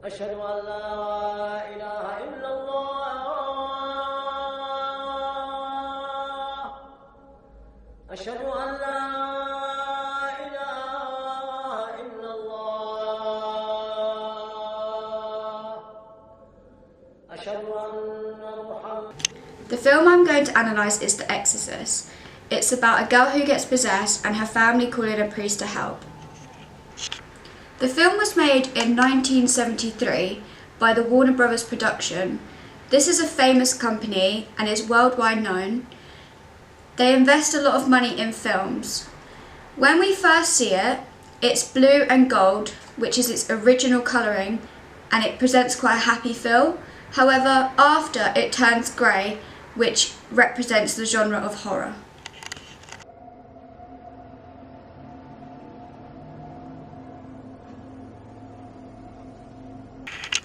أشهد أن لا إله إلا الله أشهد أن لا إله إلا الله أشهد أن محمد. The film I'm going to analyse is The Exorcist. It's about a girl who gets possessed and her family call in a priest to help. The film was made in 1973 by the Warner Brothers production. This is a famous company and is worldwide known. They invest a lot of money in films. When we first see it, it's blue and gold, which is its original colouring, and it presents quite a happy feel. However, after it turns grey, which represents the genre of horror.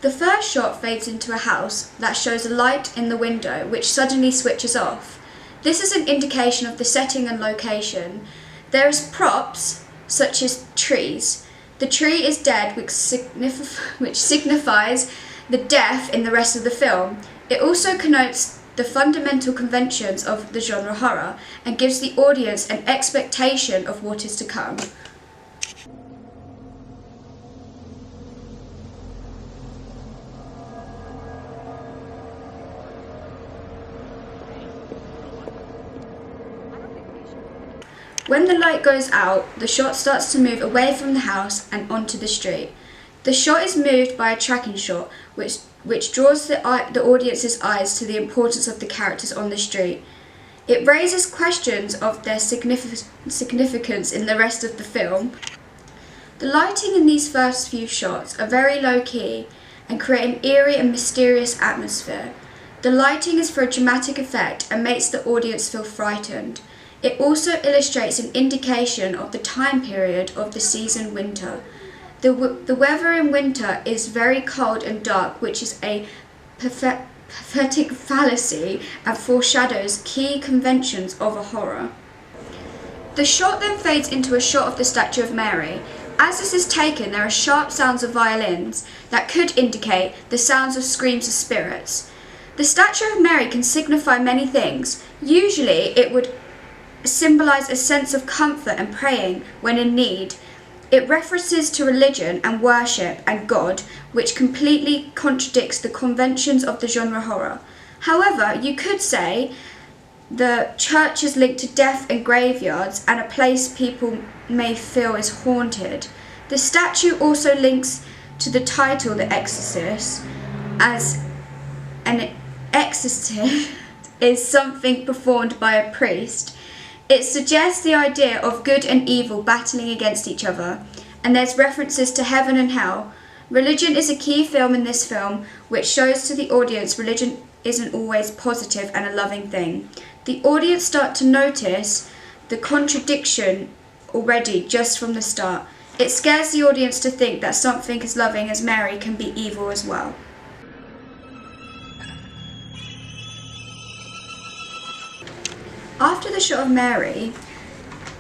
The first shot fades into a house that shows a light in the window which suddenly switches off. This is an indication of the setting and location. There is props such as trees. The tree is dead, which signifies the death in the rest of the film. It also connotes the fundamental conventions of the genre horror and gives the audience an expectation of what is to come. When the light goes out, the shot starts to move away from the house and onto the street. The shot is moved by a tracking shot, which draws the audience's eyes to the importance of the characters on the street. It raises questions of their significance in the rest of the film. The lighting in these first few shots are very low-key and create an eerie and mysterious atmosphere. The lighting is for a dramatic effect and makes the audience feel frightened. It also illustrates an indication of the time period of the season winter. The weather in winter is very cold and dark, which is a prophetic fallacy and foreshadows key conventions of a horror. The shot then fades into a shot of the statue of Mary. As this is taken, there are sharp sounds of violins that could indicate the sounds of screams of spirits. The statue of Mary can signify many things. Usually it would symbolize a sense of comfort and praying when in need. It references to religion and worship and God, which completely contradicts the conventions of the genre horror. However, you could say the church is linked to death and graveyards and a place people may feel is haunted. The statue also links to the title The Exorcist, as an exorcism is something performed by a priest. It suggests the idea of good and evil battling against each other, and there's references to heaven and hell. Religion is a key film in this film, which shows to the audience religion isn't always positive and a loving thing. The audience start to notice the contradiction already just from the start. It scares the audience to think that something as loving as Mary can be evil as well. After the shot of Mary,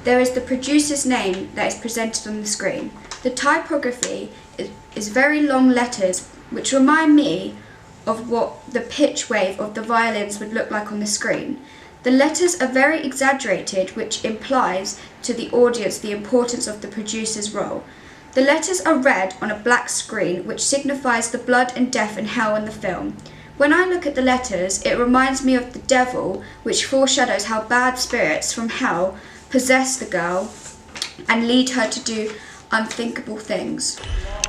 there is the producer's name that is presented on the screen. The typography is very long letters, which remind me of what the pitch wave of the violins would look like on the screen. The letters are very exaggerated, which implies to the audience the importance of the producer's role. The letters are red on a black screen, which signifies the blood and death and hell in the film. When I look at the letters, it reminds me of the devil, which foreshadows how bad spirits from hell possess the girl and lead her to do unthinkable things.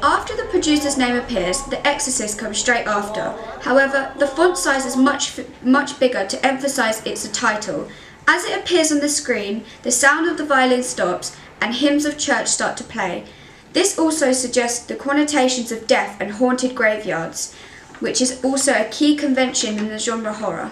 After the producer's name appears, The Exorcist comes straight after. However, the font size is much bigger to emphasize it's a title. As it appears on the screen, the sound of the violin stops and hymns of church start to play. This also suggests the connotations of death and haunted graveyards, which is also a key convention in the genre horror.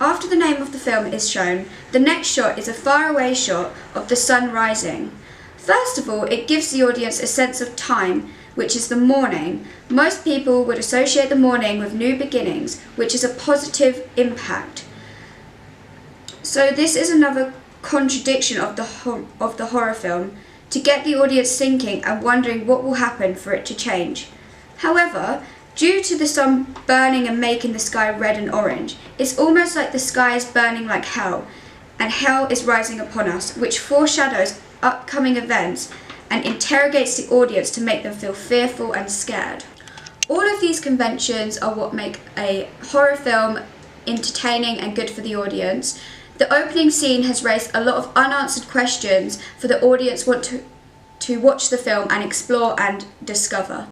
After the name of the film is shown, the next shot is a faraway shot of the sun rising. First of all, it gives the audience a sense of time, which is the morning. Most people would associate the morning with new beginnings, which is a positive impact. So this is another contradiction of the horror film, to get the audience thinking and wondering what will happen for it to change. However, due to the sun burning and making the sky red and orange, it's almost like the sky is burning like hell, and hell is rising upon us, which foreshadows upcoming events and interrogates the audience to make them feel fearful and scared. All of these conventions are what make a horror film entertaining and good for the audience. The opening scene has raised a lot of unanswered questions for the audience want to watch the film and explore and discover.